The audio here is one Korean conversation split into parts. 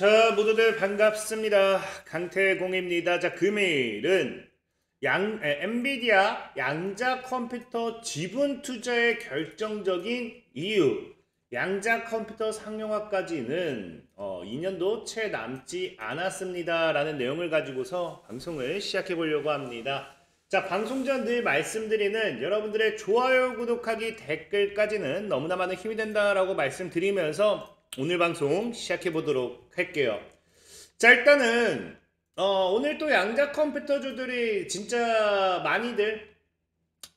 자, 모두들 반갑습니다. 강태공입니다. 자, 금일은 엔비디아 양자 컴퓨터 지분 투자의 결정적인 이유, 양자 컴퓨터 상용화까지는 2년도 채 남지 않았습니다. 라는 내용을 가지고서 방송을 시작해 보려고 합니다. 자, 방송 전 늘 말씀드리는 여러분들의 좋아요, 구독하기, 댓글까지는 너무나 많은 힘이 된다라고 말씀드리면서 오늘 방송 시작해 보도록 할게요. 자, 일단은 오늘 또 양자 컴퓨터주들이 진짜 많이들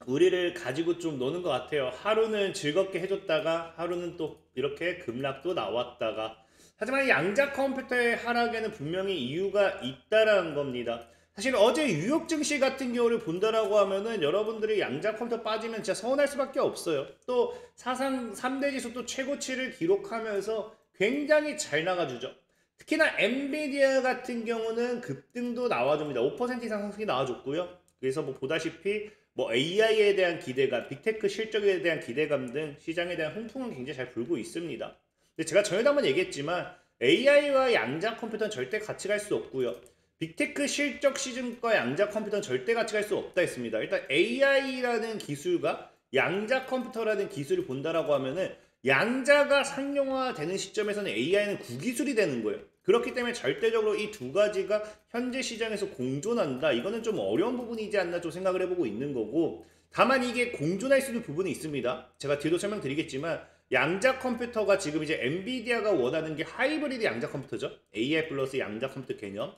우리를 가지고 좀 노는 것 같아요. 하루는 즐겁게 해줬다가 하루는 또 이렇게 급락도 나왔다가, 하지만 양자 컴퓨터의 하락에는 분명히 이유가 있다라는 겁니다. 사실 어제 뉴욕 증시 같은 경우를 본다라고 하면은 여러분들이 양자 컴퓨터 빠지면 진짜 서운할 수밖에 없어요. 또 사상 3대 지수 또 최고치를 기록하면서 굉장히 잘 나가주죠. 특히나 엔비디아 같은 경우는 급등도 나와줍니다. 5% 이상 상승이 나와줬고요. 그래서 뭐 보다시피 뭐 AI에 대한 기대감, 빅테크 실적에 대한 기대감 등 시장에 대한 훈풍은 굉장히 잘 불고 있습니다. 근데 제가 전에도 한번 얘기했지만 AI와 양자 컴퓨터는 절대 같이 갈 수 없고요. 빅테크 실적 시즌과 양자 컴퓨터는 절대 같이 갈 수 없다 했습니다. 일단 AI라는 기술과 양자 컴퓨터라는 기술을 본다라고 하면은 양자가 상용화되는 시점에서는 AI는 구기술이 되는 거예요. 그렇기 때문에 절대적으로 이 두 가지가 현재 시장에서 공존한다. 이거는 좀 어려운 부분이지 않나 좀 생각을 해보고 있는 거고, 다만 이게 공존할 수 있는 부분이 있습니다. 제가 뒤에도 설명드리겠지만 양자 컴퓨터가 지금 이제 엔비디아가 원하는 게 하이브리드 양자 컴퓨터죠. AI 플러스 양자 컴퓨터 개념.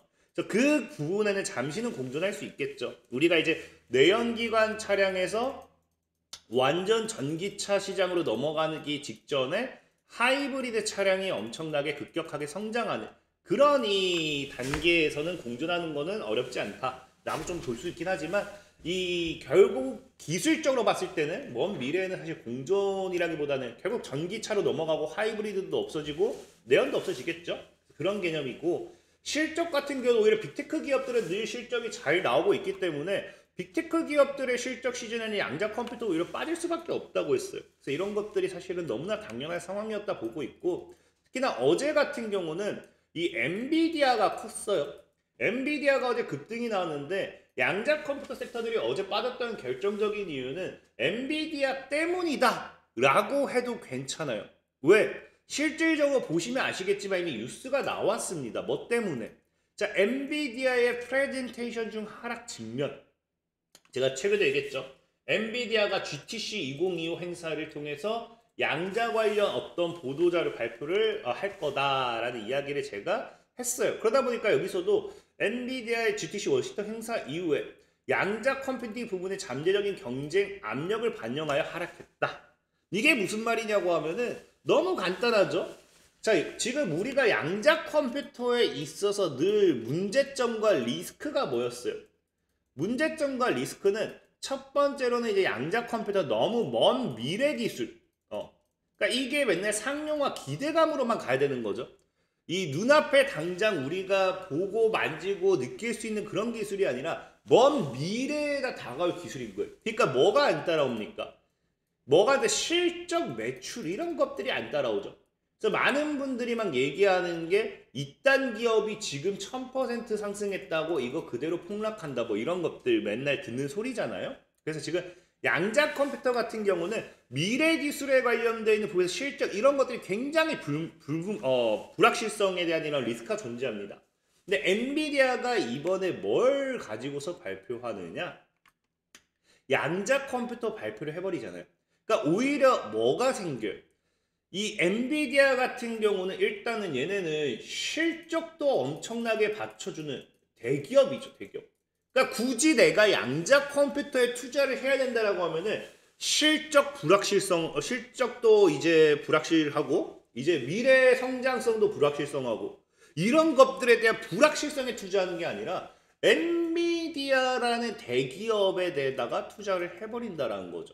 그 부분에는 잠시는 공존할 수 있겠죠. 우리가 이제 내연기관 차량에서 완전 전기차 시장으로 넘어가기 직전에 하이브리드 차량이 엄청나게 급격하게 성장하는 그런 이 단계에서는 공존하는 거는 어렵지 않다. 나도 좀 볼 수 있긴 하지만 이 결국 기술적으로 봤을 때는 먼 미래에는 사실 공존이라기보다는 결국 전기차로 넘어가고 하이브리드도 없어지고 내연도 없어지겠죠. 그런 개념이고, 실적 같은 경우 오히려 빅테크 기업들은 늘 실적이 잘 나오고 있기 때문에 빅테크 기업들의 실적 시즌에는 양자 컴퓨터 오히려 빠질 수밖에 없다고 했어요. 그래서 이런 것들이 사실은 너무나 당연한 상황이었다 보고 있고, 특히나 어제 같은 경우는 이 엔비디아가 컸어요. 엔비디아가 어제 급등이 나왔는데 양자 컴퓨터 섹터들이 어제 빠졌던 결정적인 이유는 엔비디아 때문이다 라고 해도 괜찮아요. 왜? 실질적으로 보시면 아시겠지만 이미 뉴스가 나왔습니다. 뭐 때문에? 자, 엔비디아의 프레젠테이션 중 하락 직면. 제가 최근에 얘기했죠. 엔비디아가 GTC 2025 행사를 통해서 양자 관련 어떤 보도자료 발표를 할 거다라는 이야기를 제가 했어요. 그러다 보니까 여기서도 엔비디아의 GTC 워싱턴 행사 이후에 양자 컴퓨팅 부분의 잠재적인 경쟁 압력을 반영하여 하락했다. 이게 무슨 말이냐고 하면은 너무 간단하죠? 자, 지금 우리가 양자 컴퓨터에 있어서 늘 문제점과 리스크가 뭐였어요? 문제점과 리스크는 첫 번째로는 이제 양자 컴퓨터 너무 먼 미래 기술. 그러니까 이게 맨날 상용화 기대감으로만 가야 되는 거죠. 이 눈앞에 당장 우리가 보고 만지고 느낄 수 있는 그런 기술이 아니라 먼 미래에다 다가올 기술인 거예요. 그러니까 뭐가 안 따라옵니까? 뭐가 실적 매출 이런 것들이 안 따라오죠. 그래서 많은 분들이 막 얘기하는 게 이딴 기업이 지금 1000% 상승했다고 이거 그대로 폭락한다 뭐 이런 것들 맨날 듣는 소리잖아요. 그래서 지금 양자 컴퓨터 같은 경우는 미래 기술에 관련되어 있는 부분에서 실적 이런 것들이 굉장히 불확실성에 대한 이런 리스크가 존재합니다. 근데 엔비디아가 이번에 뭘 가지고서 발표하느냐? 양자 컴퓨터 발표를 해버리잖아요. 그러니까 오히려 뭐가 생겨요? 이 엔비디아 같은 경우는 일단은 얘네는 실적도 엄청나게 받쳐주는 대기업이죠, 대기업. 그러니까 굳이 내가 양자 컴퓨터에 투자를 해야 된다라고 하면은 실적도 이제 불확실하고, 이제 미래 성장성도 불확실성하고, 이런 것들에 대한 불확실성에 투자하는 게 아니라 엔비디아라는 대기업에 대해다가 투자를 해버린다라는 거죠.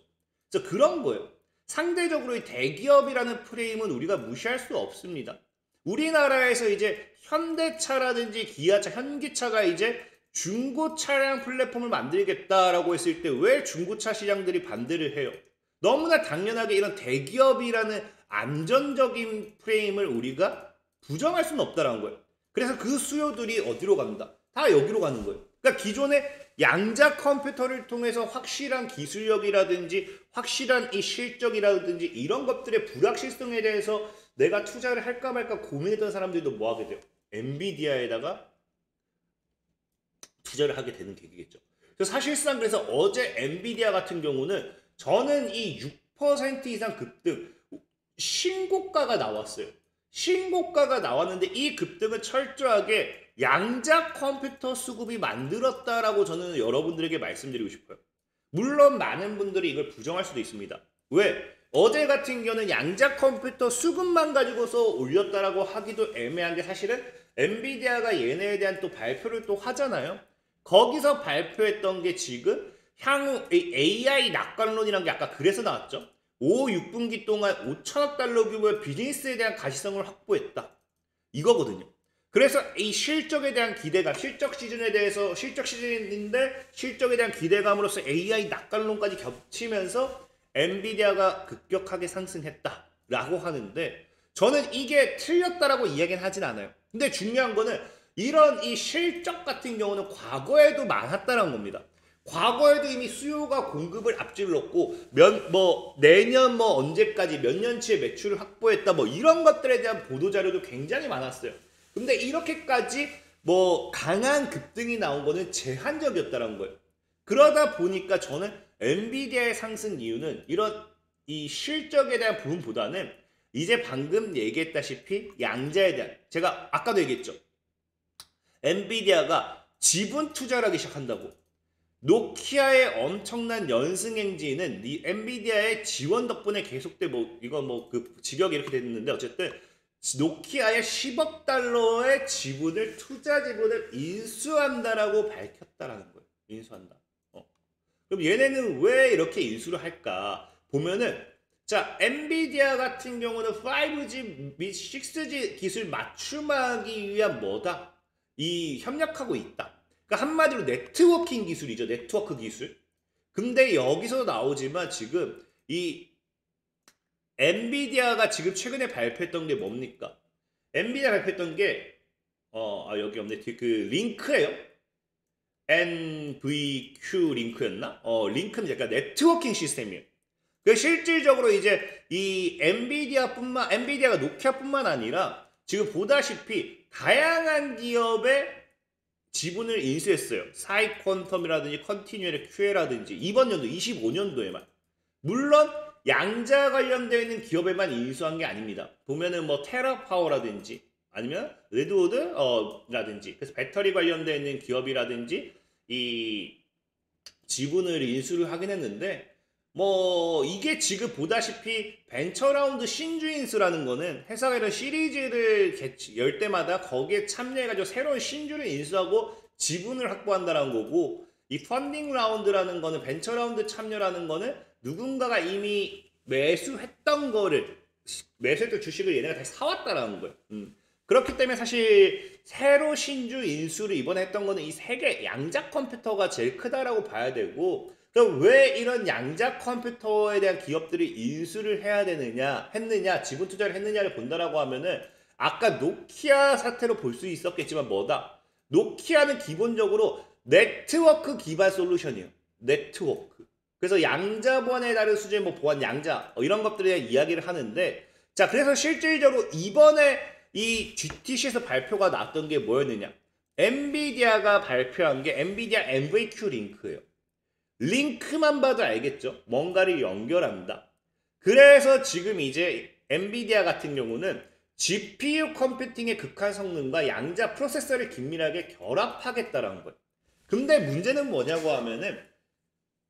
그래서 그런 거예요. 상대적으로 이 대기업이라는 프레임은 우리가 무시할 수 없습니다. 우리나라에서 이제 현대차라든지 기아차, 현기차가 이제 중고 차량 플랫폼을 만들겠다라고 했을 때 왜 중고차 시장들이 반대를 해요? 너무나 당연하게 이런 대기업이라는 안전적인 프레임을 우리가 부정할 수는 없다라는 거예요. 그래서 그 수요들이 어디로 갑니다. 다 여기로 가는 거예요. 그러니까 기존의 양자 컴퓨터를 통해서 확실한 기술력이라든지 확실한 이 실적이라든지 이런 것들의 불확실성에 대해서 내가 투자를 할까 말까 고민했던 사람들도 뭐 하게 돼요? 엔비디아에다가 투자를 하게 되는 계기겠죠. 그래서 사실상 그래서 어제 엔비디아 같은 경우는 저는 이 6% 이상 급등 신고가가 나왔어요. 신고가가 나왔는데 이 급등은 철저하게 양자 컴퓨터 수급이 만들었다라고 저는 여러분들에게 말씀드리고 싶어요. 물론 많은 분들이 이걸 부정할 수도 있습니다. 왜? 어제 같은 경우는 양자 컴퓨터 수급만 가지고서 올렸다라고 하기도 애매한 게 사실은 엔비디아가 얘네에 대한 또 발표를 또 하잖아요. 거기서 발표했던 게 지금 향후 AI 낙관론이라는 게 아까 그래서 나왔죠. 5, 6분기 동안 5천억 달러 규모의 비즈니스에 대한 가시성을 확보했다. 이거거든요. 그래서 이 실적에 대한 기대감, 실적 시즌에 대해서 실적 시즌인데 실적에 대한 기대감으로서 AI 낙관론까지 겹치면서 엔비디아가 급격하게 상승했다라고 하는데 저는 이게 틀렸다라고 이야기는 하진 않아요. 근데 중요한 거는 이런 이 실적 같은 경우는 과거에도 많았다는 겁니다. 과거에도 이미 수요가 공급을 앞질렀고 내년 언제까지 몇 년치의 매출을 확보했다 이런 것들에 대한 보도 자료도 굉장히 많았어요. 근데 이렇게까지 강한 급등이 나온 거는 제한적이었다는 거예요. 그러다 보니까 저는 엔비디아의 상승 이유는 이런 이 실적에 대한 부분보다는 이제 방금 얘기했다시피 양자에 대한 제가 아까도 얘기했죠. 엔비디아가 지분 투자를 하기 시작한다고. 노키아의 엄청난 연승 행진은 엔비디아의 지원 덕분에 계속돼 그 직역이 이렇게 됐는데 어쨌든 노키아의 10억 달러의 지분을 투자 지분을 인수한다라고 밝혔다라는 거예요. 인수한다. 그럼 얘네는 왜 이렇게 인수를 할까? 보면은 자, 엔비디아 같은 경우는 5G 및 6G 기술 맞춤하기 위한 뭐다? 이 협력하고 있다. 그러니까 한마디로 네트워킹 기술이죠. 네트워크 기술. 근데 여기서 나오지만 지금 이 엔비디아가 지금 최근에 발표했던 게 뭡니까? 엔비디아 발표했던 게 여기 없네. 그 링크예요. NVQ 링크였나? 링크는 약간 네트워킹 시스템이에요. 그 실질적으로 이제 이 엔비디아가 노키아뿐만 아니라 지금 보다시피 다양한 기업의 지분을 인수했어요. 사이퀀텀이라든지 컨티뉴얼의 QA라든지 이번 연도 25년도에만. 물론 양자 관련되어 있는 기업에만 인수한 게 아닙니다. 보면은 테라파워라든지 아니면 레드우드라든지 그래서 배터리 관련되어 있는 기업이라든지 이 지분을 인수를 하긴 했는데 이게 지금 보다시피 벤처라운드 신주 인수라는 거는 회사가 이런 시리즈를 열 때마다 거기에 참여해가지고 새로운 신주를 인수하고 지분을 확보한다는 거고 이 펀딩 라운드라는 거는 벤처라운드 참여라는 거는 누군가가 이미 매수했던 주식을 얘네가 다시 사왔다라는 거예요. 그렇기 때문에 사실 새로 신주 인수를 이번에 했던 거는 이 세계 양자 컴퓨터가 제일 크다라고 봐야 되고 그럼 왜 이런 양자 컴퓨터에 대한 기업들이 인수를 했느냐, 지분 투자를 했느냐를 본다라고 하면은 아까 노키아 사태로 볼 수 있었겠지만 노키아는 기본적으로 네트워크 기반 솔루션이에요. 네트워크. 그래서 양자본에 다른 수준의 보안 양자 이런 것들에 대한 이야기를 하는데 자 그래서 실질적으로 이번에 이 GTC에서 발표가 났던 게 뭐였느냐? 엔비디아가 발표한 게 엔비디아 NVQ 링크예요. 링크만 봐도 알겠죠? 뭔가를 연결한다. 그래서 지금 이제 엔비디아 같은 경우는 GPU 컴퓨팅의 극한 성능과 양자 프로세서를 긴밀하게 결합하겠다라는 거예요. 근데 문제는 뭐냐고 하면은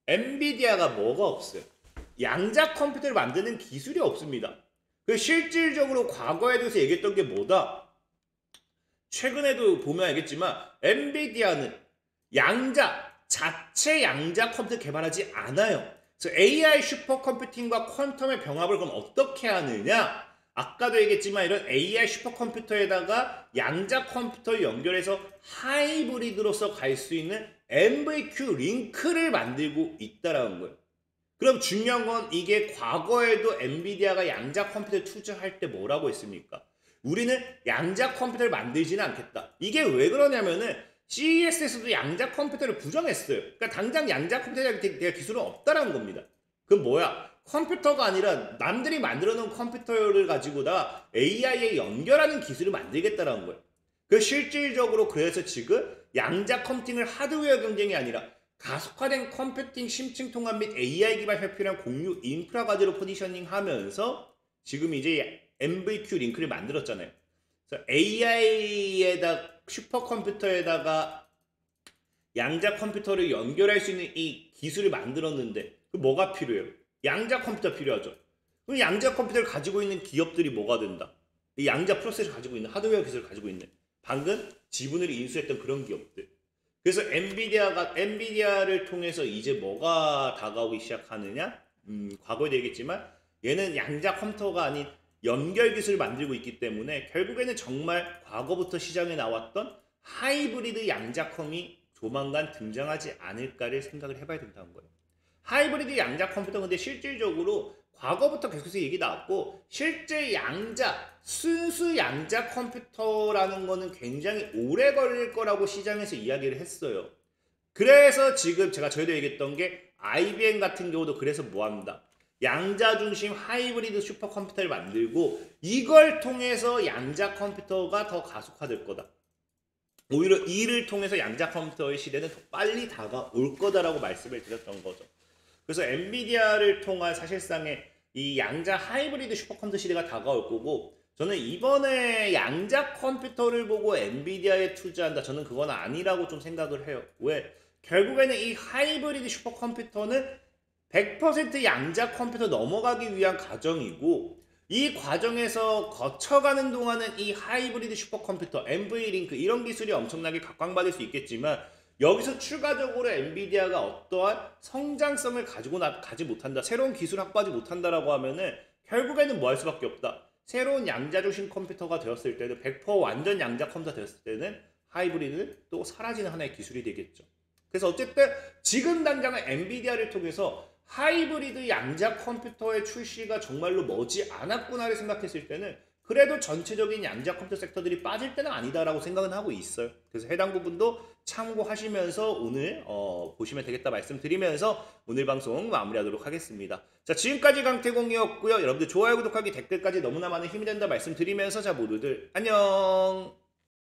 엔비디아가 뭐가 없어요? 양자 컴퓨터를 만드는 기술이 없습니다. 그 실질적으로 과거에 대해서 얘기했던 게 뭐다? 최근에도 보면 알겠지만 엔비디아는 자체 양자 컴퓨터 개발하지 않아요. 그래서 AI 슈퍼컴퓨팅과 퀀텀의 병합을 그럼 어떻게 하느냐? 아까도 얘기했지만 이런 AI 슈퍼컴퓨터에다가 양자 컴퓨터를 연결해서 하이브리드로서 갈 수 있는 NVQ 링크를 만들고 있다라는 거예요. 그럼 중요한 건 이게 과거에도 엔비디아가 양자 컴퓨터에 투자할 때 뭐라고 했습니까? 우리는 양자 컴퓨터를 만들지는 않겠다. 이게 왜 그러냐면은 CES에서도 양자 컴퓨터를 부정했어요. 그러니까 당장 양자 컴퓨터에 대한 기술은 없다라는 겁니다. 그럼 뭐야? 컴퓨터가 아니라 남들이 만들어 놓은 컴퓨터를 가지고다 AI에 연결하는 기술을 만들겠다라는 거예요. 그 실질적으로 그래서 지금 양자 컴퓨팅을 하드웨어 경쟁이 아니라 가속화된 컴퓨팅 심층 통합 및 AI 기반 회피랑 공유 인프라 과제로 포지셔닝 하면서 지금 이제 MVQ 링크를 만들었잖아요. 그래서 AI에다 슈퍼컴퓨터에다가 양자 컴퓨터를 연결할 수 있는 이 기술을 만들었는데 그 뭐가 필요해요? 양자 컴퓨터 필요하죠. 그럼 양자 컴퓨터를 가지고 있는 기업들이 뭐가 된다? 이 양자 프로세스를 가지고 있는 하드웨어 기술을 가지고 있는 방금 지분을 인수했던 그런 기업들. 그래서 엔비디아를 통해서 이제 뭐가 다가오기 시작하느냐? 과거에도 얘기했지만 얘는 양자 컴퓨터가 아닌 연결 기술을 만들고 있기 때문에 결국에는 정말 과거부터 시장에 나왔던 하이브리드 양자컴이 조만간 등장하지 않을까를 생각을 해봐야 된다는 거예요. 하이브리드 양자 컴퓨터 근데 실질적으로 과거부터 계속해서 얘기 나왔고 실제 양자 순수 양자 컴퓨터라는 거는 굉장히 오래 걸릴 거라고 시장에서 이야기를 했어요. 그래서 지금 제가 저희도 얘기했던 게 IBM 같은 경우도 그래서 뭐합니다. 양자 중심 하이브리드 슈퍼컴퓨터를 만들고 이걸 통해서 양자 컴퓨터가 더 가속화될 거다. 오히려 이를 통해서 양자 컴퓨터의 시대는 더 빨리 다가올 거다라고 말씀을 드렸던 거죠. 그래서 엔비디아를 통한 사실상의 이 양자 하이브리드 슈퍼컴퓨터 시대가 다가올 거고 저는 이번에 양자 컴퓨터를 보고 엔비디아에 투자한다. 저는 그건 아니라고 좀 생각을 해요. 왜? 결국에는 이 하이브리드 슈퍼컴퓨터는 100% 양자 컴퓨터 넘어가기 위한 과정이고 이 과정에서 거쳐가는 동안은 이 하이브리드 슈퍼컴퓨터, NV링크 이런 기술이 엄청나게 각광받을 수 있겠지만 여기서 추가적으로 엔비디아가 어떠한 성장성을 가지 못한다. 새로운 기술 확보하지 못한다라고 하면은 결국에는 뭐 할 수밖에 없다. 새로운 양자 중심 컴퓨터가 되었을 때는 100% 완전 양자 컴퓨터 되었을 때는 하이브리드는 또 사라지는 하나의 기술이 되겠죠. 그래서 어쨌든 지금 당장은 엔비디아를 통해서 하이브리드 양자 컴퓨터의 출시가 정말로 머지 않았구나를 생각했을 때는 그래도 전체적인 양자 컴퓨터 섹터들이 빠질 때는 아니다라고 생각은 하고 있어요. 그래서 해당 부분도 참고하시면서 오늘 보시면 되겠다 말씀드리면서 오늘 방송 마무리하도록 하겠습니다. 자, 지금까지 강태공이었고요. 여러분들 좋아요, 구독하기, 댓글까지 너무나 많은 힘이 된다 말씀드리면서 자 모두들 안녕.